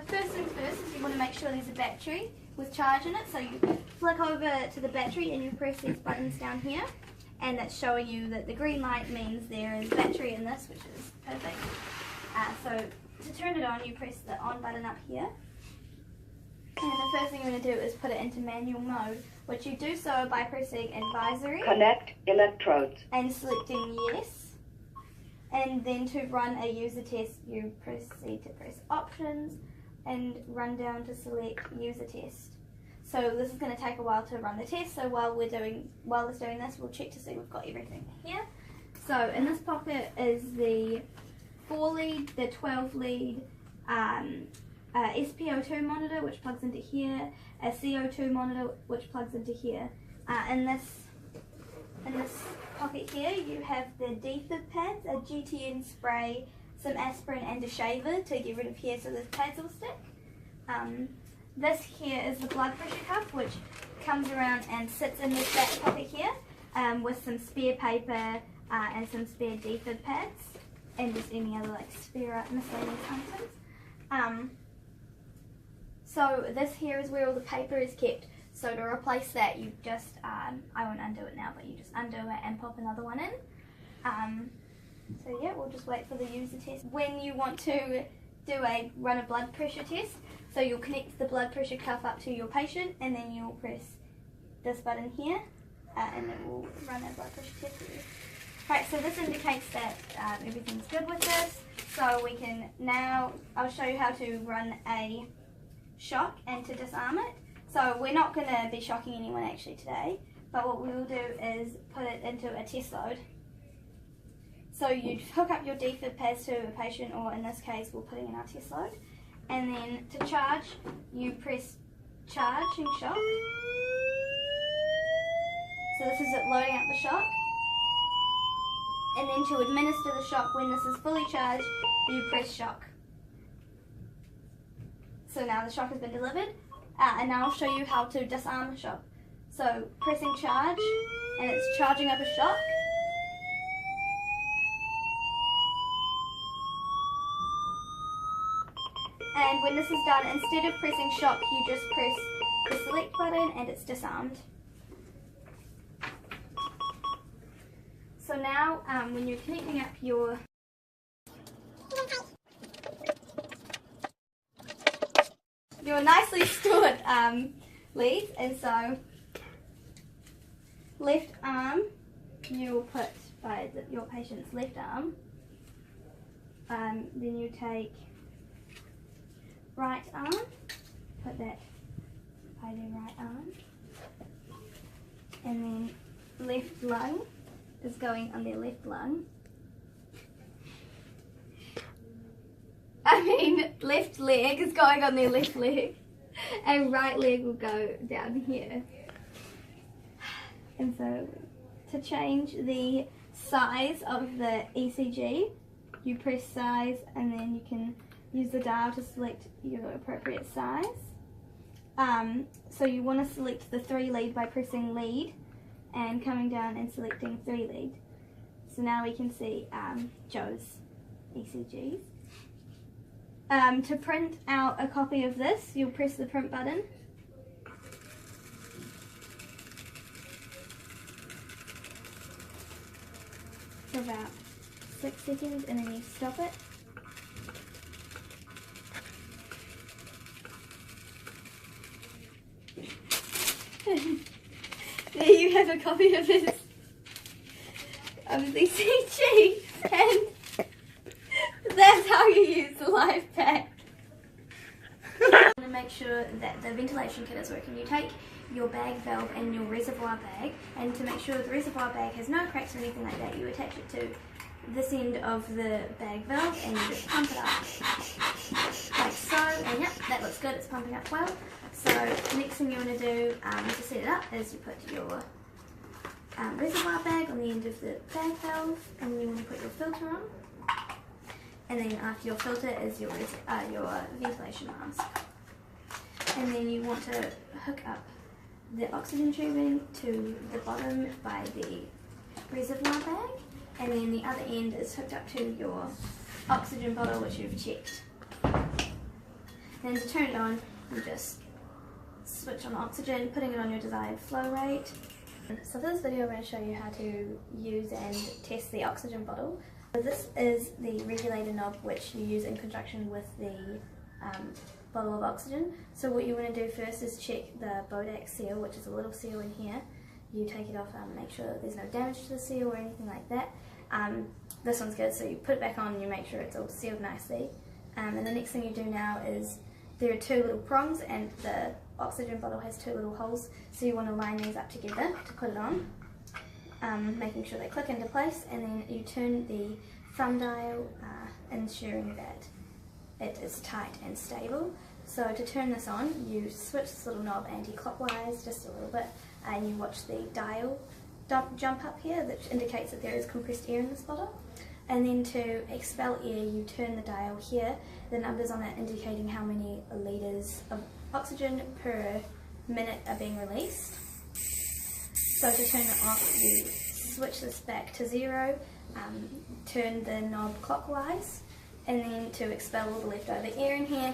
first things first is you want to make sure there's a battery with charge in it. So you flick over to the battery and you press these buttons down here, and that's showing you that the green light means there is battery in this, which is perfect. So to turn it on, you press the on button up here. And the first thing you're going to do is put it into manual mode, which you do so by pressing advisory. Connect electrodes. And selecting yes. And then to run a user test, you proceed to press options and run down to select user test. So this is going to take a while to run the test, so while it's doing this, we'll check to see we've got everything here. So in this pocket is the 4 lead, the 12 lead, SpO2 monitor which plugs into here, a CO2 monitor which plugs into here. In this pocket here you have the defib pads, a GTN spray, some aspirin and a shaver to get rid of hair so the pads will stick. This here is the blood pressure cuff, which comes around and sits in this back pocket here with some spare paper and some spare defib pads and just any other like spare miscellaneous items. So this here is where all the paper is kept. So to replace that, you just, I won't undo it now, but you just undo it and pop another one in. So yeah, we'll just wait for the user test. When you want to run a blood pressure test, so you'll connect the blood pressure cuff up to your patient and then you'll press this button here and it will run a blood pressure test for you. Right, so this indicates that everything's good with this. So we can now, I'll show you how to run a shock and to disarm it. So we're not going to be shocking anyone actually today, but what we will do is put it into a test load. So you'd hook up your defib pads to a patient, or in this case we'll put it in our test load, and then to charge you press charge and shock. So this is it loading up the shock, and then to administer the shock when this is fully charged you press shock. So now the shock has been delivered, and now I'll show you how to disarm the shock. So pressing charge and it's charging up a shock. And when this is done, instead of pressing shock, you just press the select button and it's disarmed. So now, when you're connecting up your nicely stored leads, and so left arm you'll put by your patient's left arm. Then you take right arm, put that by their right arm, and then left lung is going on their left lung. I mean, left leg is going on their left leg, and right leg will go down here. And so, to change the size of the ECG, you press size and then you can use the dial to select your appropriate size. So you want to select the 3 lead by pressing lead and coming down and selecting 3 lead. So now we can see Joe's ECGs. To print out a copy of this, you'll press the print button. For about 6 seconds and then you stop it. There you have a copy of his ECG, and that's how you use the life pack. You want to make sure that the ventilation kit is working. You take your bag valve and your reservoir bag, and to make sure the reservoir bag has no cracks or anything like that, you attach it to this end of the bag valve and you just pump it up like so, and yep, that looks good, it's pumping up well. So next thing you want to do to set it up is you put your reservoir bag on the end of the bag valve, and then you want to put your filter on, and then after your filter is your ventilation mask, and then you want to hook up the oxygen tubing to the bottom by the reservoir bag, and then the other end is hooked up to your oxygen bottle which you've checked. Then to turn it on, you just switch on oxygen, putting it on your desired flow rate. So for this video I'm going to show you how to use and test the oxygen bottle. So this is the regulator knob which you use in conjunction with the bottle of oxygen. So what you want to do first is check the Bodac seal, which is a little seal in here. You take it off and make sure that there's no damage to the seal or anything like that. This one's good, so you put it back on and you make sure it's all sealed nicely. And the next thing you do now is there are two little prongs and the oxygen bottle has two little holes, so you want to line these up together to put it on, making sure they click into place, and then you turn the thumb dial, ensuring that it is tight and stable. So to turn this on, you switch this little knob anti-clockwise just a little bit, and you watch the dial jump up here, which indicates that there is compressed air in this bottle. And then to expel air, you turn the dial here, the numbers on it indicating how many litres of oxygen per minute are being released. So to turn it off, you switch this back to 0, turn the knob clockwise, and then to expel all the leftover air in here,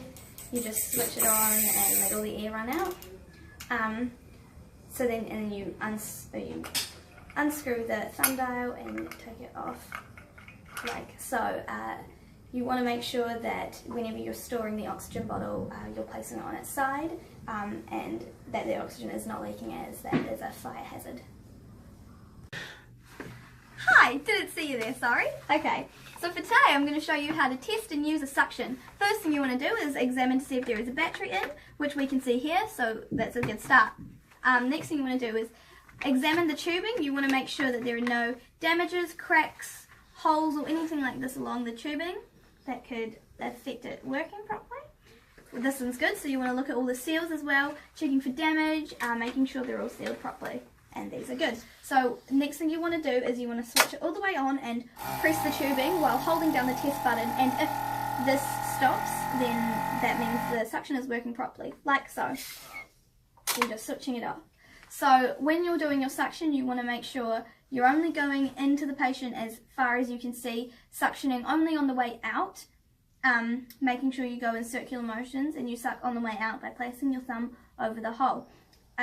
you just switch it on and let all the air run out. So then you unscrew the thumb dial and take it off like so. You want to make sure that whenever you're storing the oxygen bottle, you're placing it on its side, and that the oxygen is not leaking, as that is a fire hazard. Hi, didn't see you there, sorry. Okay, so for today I'm going to show you how to test and use a suction. First thing you want to do is examine to see if there is a battery in, which we can see here, so that's a good start. Next thing you want to do is examine the tubing. You want to make sure that there are no damages, cracks, holes or anything like this along the tubing that could affect it working properly. This one's good, so you want to look at all the seals as well, checking for damage, making sure they're all sealed properly, and these are good. So next thing you want to do is you want to switch it all the way on and press the tubing while holding down the test button, and if this stops, then that means the suction is working properly, like so. You're just switching it off. So when you're doing your suction, you want to make sure you're only going into the patient as far as you can see, suctioning only on the way out, making sure you go in circular motions and you suck on the way out by placing your thumb over the hole.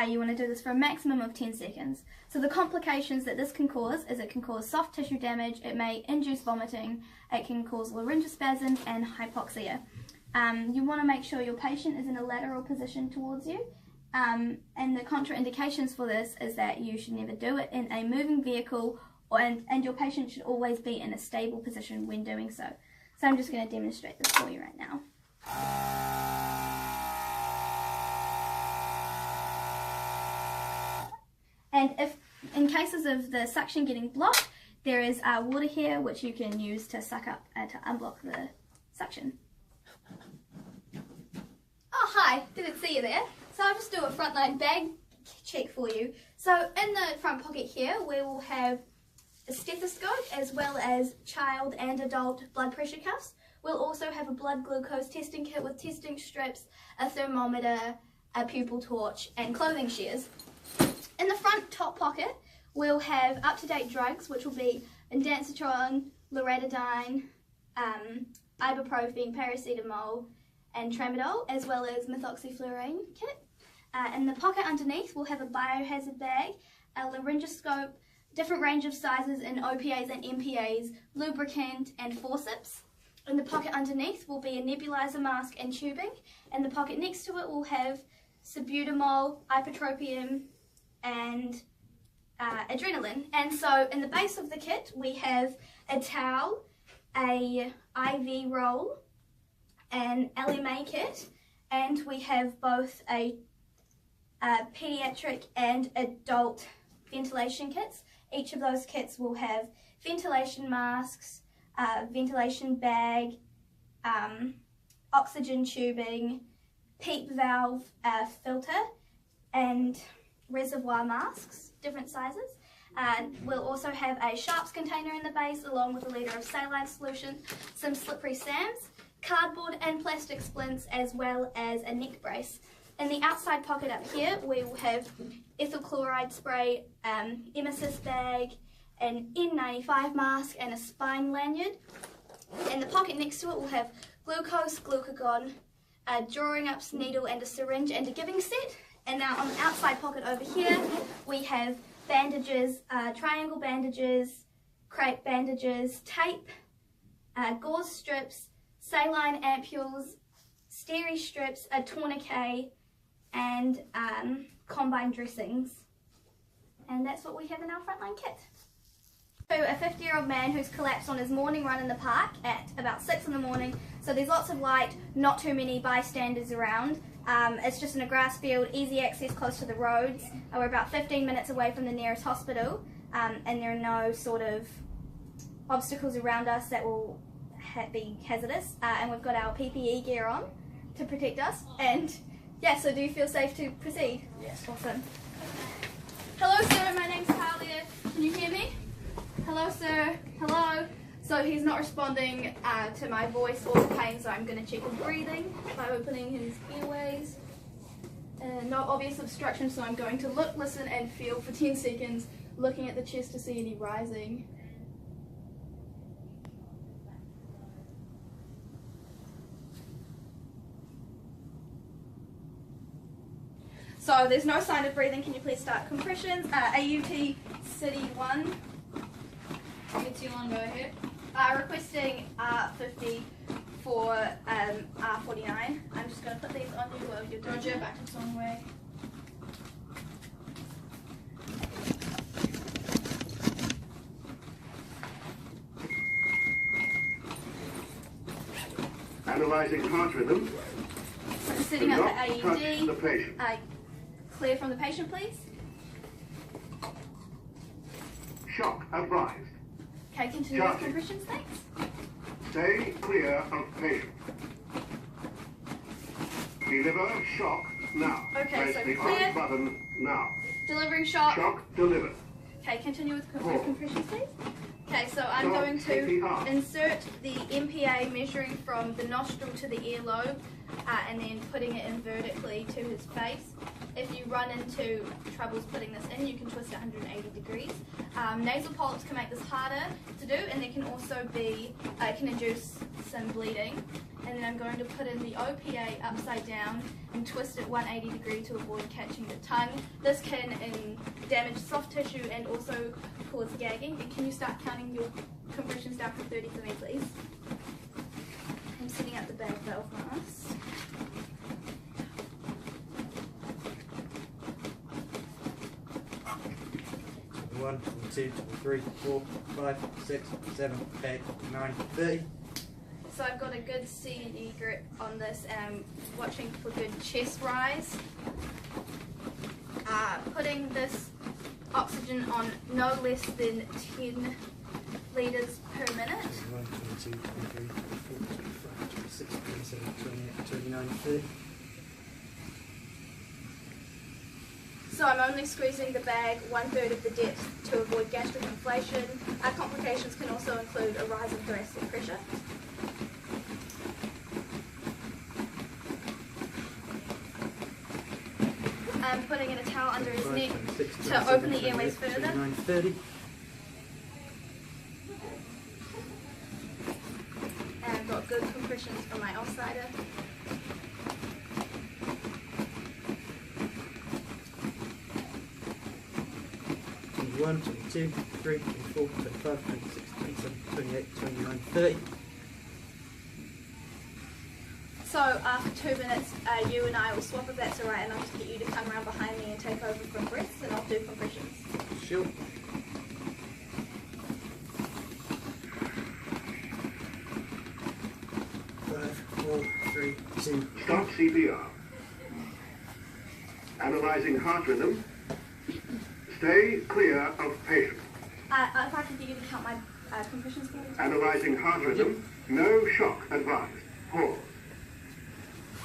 You want to do this for a maximum of 10 seconds. So the complications that this can cause is it can cause soft tissue damage, it may induce vomiting, it can cause laryngospasms and hypoxia. You want to make sure your patient is in a lateral position towards you. And the contraindications for this is that you should never do it in a moving vehicle, and your patient should always be in a stable position when doing so. So I'm just going to demonstrate this for you right now. And if in cases of the suction getting blocked, there is water here which you can use to suck up to unblock the suction. Oh hi, didn't see you there. So I'll just do a frontline bag check for you. So in the front pocket here we will have a stethoscope as well as child and adult blood pressure cuffs. We'll also have a blood glucose testing kit with testing strips, a thermometer, a pupil torch and clothing shears. In the front top pocket we'll have up-to-date drugs, which will be ondansetron, loratadine, ibuprofen, paracetamol and tramadol, as well as methoxyflurane kit. In the pocket underneath we'll have a biohazard bag, a laryngoscope, different range of sizes in OPAs and MPAs, lubricant and forceps. In the pocket underneath will be a nebulizer mask and tubing. In the pocket next to it we'll have salbutamol, ipratropium and adrenaline. And so in the base of the kit we have a towel, a IV roll, an LMA kit, and we have both a pediatric and adult ventilation kits. Each of those kits will have ventilation masks, ventilation bag, oxygen tubing, PEEP valve filter, and reservoir masks, different sizes. We'll also have a sharps container in the base along with a litre of saline solution, some slippery SAMs, cardboard and plastic splints, as well as a neck brace. In the outside pocket up here we will have ethyl chloride spray, emesis bag, an N95 mask and a spine lanyard. In the pocket next to it we'll have glucose, glucagon, a drawing up needle and a syringe and a giving set. And now on the outside pocket over here, we have bandages, triangle bandages, crepe bandages, tape, gauze strips, saline ampules, steri strips, a tourniquet, and combine dressings. And that's what we have in our frontline kit. So a 50-year-old man who's collapsed on his morning run in the park at about 6 in the morning. So there's lots of light, not too many bystanders around. It's just in a grass field, easy access close to the roads. We're about 15 minutes away from the nearest hospital, and there are no sort of obstacles around us that will be hazardous. And we've got our PPE gear on to protect us. And yeah, so do you feel safe to proceed? Yes. Awesome. Hello sir, my name's Tahlia. Can you hear me? Hello sir, hello. So he's not responding to my voice or the pain, so I'm going to check his breathing by opening his airways. No obvious obstruction, so I'm going to look, listen and feel for 10 seconds, looking at the chest to see any rising. So there's no sign of breathing. Can you please start compressions? AUT City 1. Go ahead. Requesting R50 for R49. I'm just going to put these on you while you're doing Roger, back to song way. Analyzing heart rhythm. Setting up the Touch the AED. patient. Clear from the patient, please. Shock advised. Okay, continue with compressions, thanks. Stay clear of patient. Deliver shock now. Okay, Press so the clear. on button now. Delivering shock. Shock delivered. Okay, continue with Pause. compressions, please. Okay, so I'm Stop going to CPR. insert the MPA measuring from the nostril to the earlobe and then putting it in vertically to his face. If you run into troubles putting this in, you can twist it 180 degrees. Nasal polyps can make this harder to do, and there can also be, can induce some bleeding. And then I'm going to put in the OPA upside down and twist it 180 degrees to avoid catching the tongue. This can damage soft tissue and also cause gagging. And can you start counting your compressions down from 30 for me, please? I'm setting up the bag valve mask. 1, 2, 3, 4, 5, 6, 7, 8, 9, 30. So I've got a good C&E grip on this and I'm watching for good chest rise. Putting this oxygen on no less than 10 litres per minute. 1, 2, 3, 4, 25, 26, 27, 28, 29, 30. So I'm only squeezing the bag 1/3 of the depth to avoid gastric inflation. Complications can also include a rise in thoracic pressure. I'm putting in a towel under his neck to open the airways further. 29, 30. And I've got good compressions for my offsider. One, 2, 3, 4, 25, 26, 27, 28, 29, 30. So after 2 minutes, you and I will swap if that's alright, and I'll just get you to come around behind me and take over from breaths, and I'll do compressions. Sure. Five, 4, 3, 2. Stop CPR. Analyzing heart rhythm. Stay clear of patient. If I could get you to count my compressions for me. Analyzing heart rhythm. No shock advised. Pause.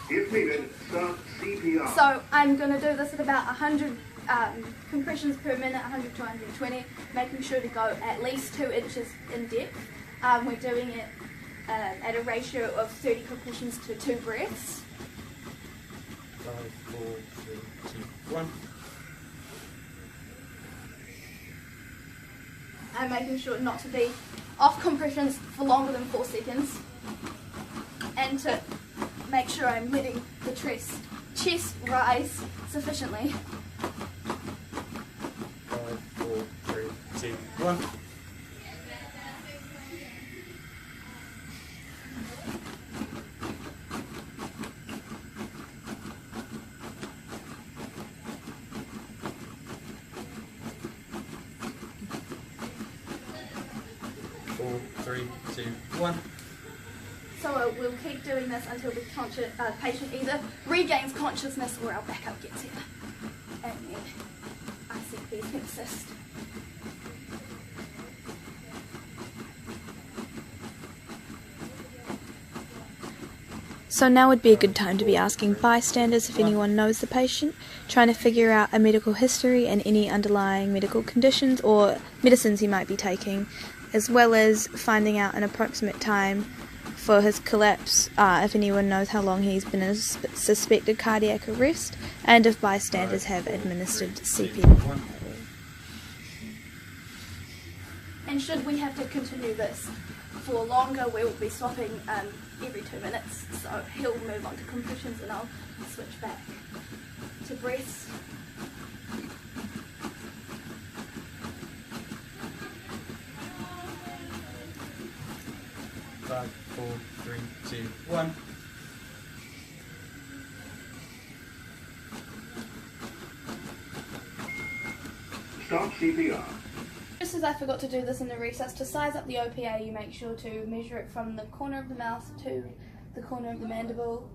If needed, start CPR. So I'm going to do this at about 100 compressions per minute, 100 to 120, making sure to go at least 2 inches in depth. We're doing it at a ratio of 30 compressions to 2 breaths. 5, 4, 3, 2, 1. And making sure not to be off compressions for longer than 4 seconds. And to make sure I'm letting the chest rise sufficiently. 5, 4, 3, 2, 1. Four, 3, 2, 1. So we'll keep doing this until the patient either regains consciousness or our backup gets here. And then ICP can assist. So now would be a good time to be asking bystanders if anyone knows the patient, trying to figure out a medical history and any underlying medical conditions or medicines he might be taking, as well as finding out an approximate time for his collapse, if anyone knows how long he's been in a suspected cardiac arrest, and if bystanders have administered CPR. And should we have to continue this for longer, we will be stopping every 2 minutes. So he'll move on to compressions and I'll switch back to breaths. Five, 4, 3, 2, 1. Stop CPR. Just as I forgot to do this in the recess, to size up the OPA you make sure to measure it from the corner of the mouth to the corner of the mandible,